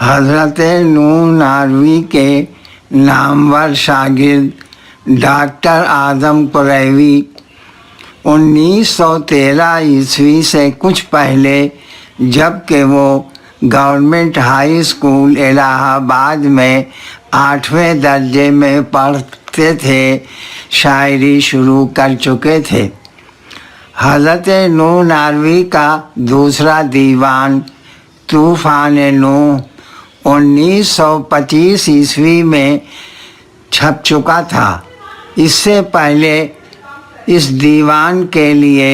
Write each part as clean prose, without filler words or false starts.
حضرت نون نانوی کے نامور شاگرد ڈاکٹر اعظم قریوی 1913 عیسوی سے کچھ پہلے، جب کہ وہ گورنمنٹ ہائی اسکول الہ آباد میں 8ویں درجے میں پڑھتے تھے، شاعری شروع کر چکے تھے۔ حضرت نون نانوی کا دوسرا دیوان طوفان نوح 1925 عیسوی میں چھپ چکا تھا۔ اس سے پہلے اس دیوان کے لیے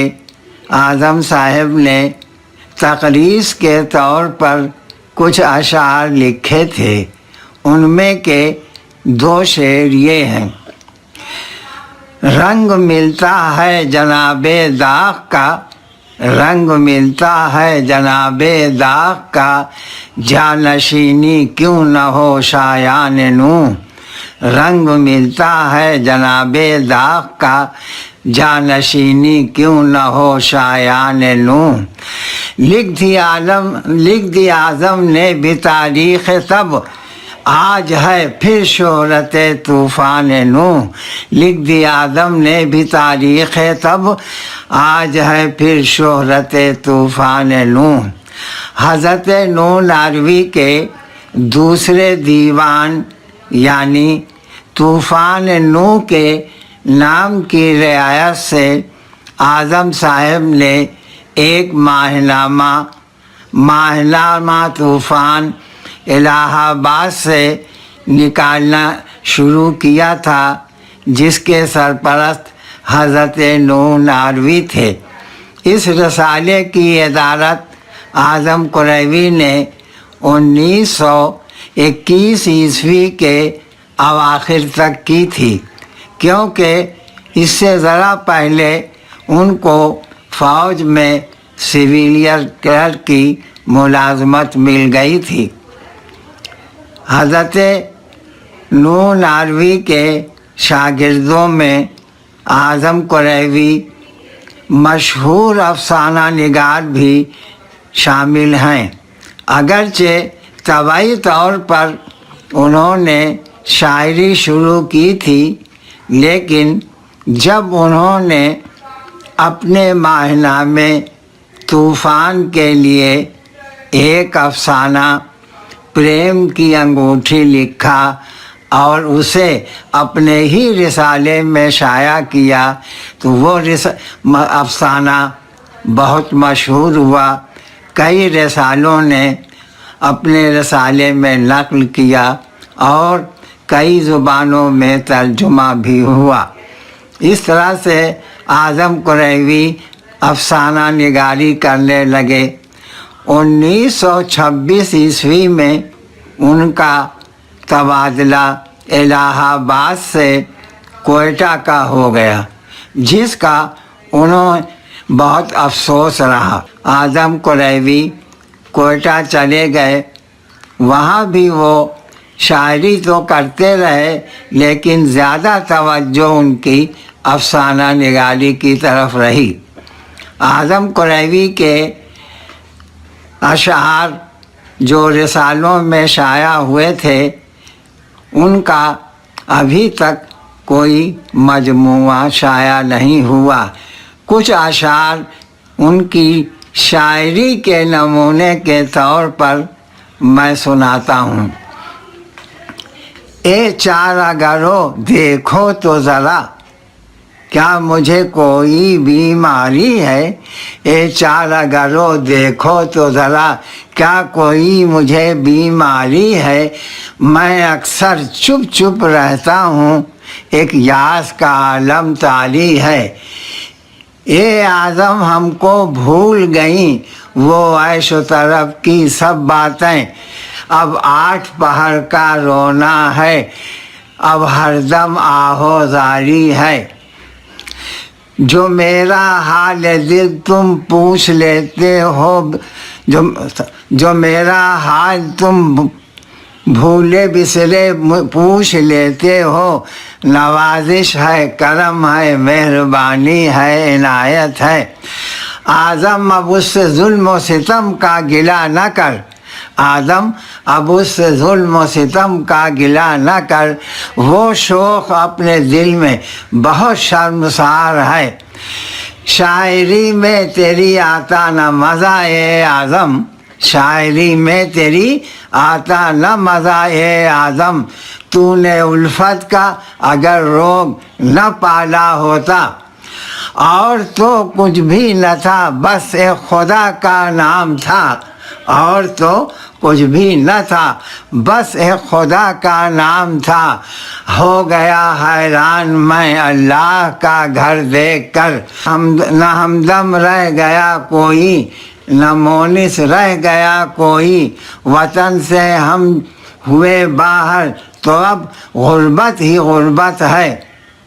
اعظم صاحب نے تقریض کے طور پر کچھ اشعار لکھے تھے۔ ان میں کے 2 شعر یہ ہیں: رنگ ملتا ہے جناب داغ کا، رنگ ملتا ہے جناب داغ کا، جانشینی کیوں نہ ہو شایان نوح۔ رنگ ملتا ہے جناب داغ کا، جانشینی کیوں نہ ہو شایان نوح۔ لکھ دی اعظم نے بھی تاریخ تب، آج ہے پھر شہرت طوفان نوح۔ لکھ دی اعظم نے بھی تاریخ تب، آج ہے پھر شہرت طوفان نوح۔ حضرت نون نانوی کے دوسرے دیوان یعنی طوفان نوح کے نام کی رعایت سے اعظم صاحب نے ایک ماہنامہ طوفان الہ آباد سے نکالنا شروع کیا تھا، جس کے سرپرست حضرت نون نانوی تھے۔ اس رسالے کی ادارت اعظم قریوی نے 1921 عیسوی کے اواخر تک کی تھی، کیونکہ اس سے ذرا پہلے ان کو فوج میں سویلین کلرک کی ملازمت مل گئی تھی۔ حضرت نون نانوی کے شاگردوں میں اعظم قریوی مشہور افسانہ نگار بھی شامل ہیں۔ اگرچہ طبعی طور پر انہوں نے شاعری شروع کی تھی، لیکن جب انہوں نے اپنے ماہنامے طوفان کے لیے ایک افسانہ پریم کی انگوٹھی لکھا اور اسے اپنے ہی رسالے میں شائع کیا تو وہ افسانہ بہت مشہور ہوا۔ کئی رسالوں نے اپنے رسالے میں نقل کیا اور کئی زبانوں میں ترجمہ بھی ہوا۔ اس طرح سے اعظم قریوی افسانہ نگاری کرنے لگے۔ 1926 عیسوی میں ان کا تبادلہ الہ آباد سے کوئٹہ کا ہو گیا، جس کا انہیں بہت افسوس رہا۔ اعظم قریوی کوئٹہ چلے گئے۔ وہاں بھی وہ شاعری تو کرتے رہے، لیکن زیادہ توجہ ان کی افسانہ نگاری کی طرف رہی۔ اعظم قریوی کے اشعار جو رسالوں میں شائع ہوئے تھے، ان کا ابھی تک کوئی مجموعہ شائع نہیں ہوا۔ کچھ اشعار ان کی شاعری کے نمونے کے طور پر میں سناتا ہوں۔ اے چارہ گرو دیکھو تو ذرا، کیا مجھے کوئی بیماری ہے؟ اے چارہ گرو دیکھو تو ذرا، کیا کوئی مجھے بیماری ہے؟ میں اکثر چپ چپ رہتا ہوں، ایک یاس کا عالم تالی ہے۔ اے اعظم ہم کو بھول گئیں وہ عیش و طرب کی سب باتیں، اب 8 پہر کا رونا ہے، اب ہر دم آہو زاری ہے۔ جو میرا حال دل تم پوچھ لیتے ہو، جو میرا حال تم بھولے بسرے پوچھ لیتے ہو، نوازش ہے، کرم ہے، مہربانی ہے، عنایت ہے۔ اعظم اب اس سے ظلم و ستم کا گلہ نہ کر، آدم اب اس سے ظلم و ستم کا گلہ نہ کر، وہ شوق اپنے دل میں بہت شرمسار ہے۔ شاعری میں تیری آتا نہ مزہ اعظم، شاعری میں تیری آتا نہ مزہ اعظم، تو نے الفت کا اگر روگ نہ پالا ہوتا، اور تو کچھ بھی نہ تھا بس ایک خدا کا نام تھا، اور تو کچھ بھی نہ تھا بس ایک خدا کا نام تھا، ہو گیا حیران میں اللہ کا گھر دیکھ کر، نہ ہمدم رہ گیا کوئی نہ مونس رہ گیا کوئی، وطن سے ہم ہوئے باہر تو اب غربت ہی غربت ہے۔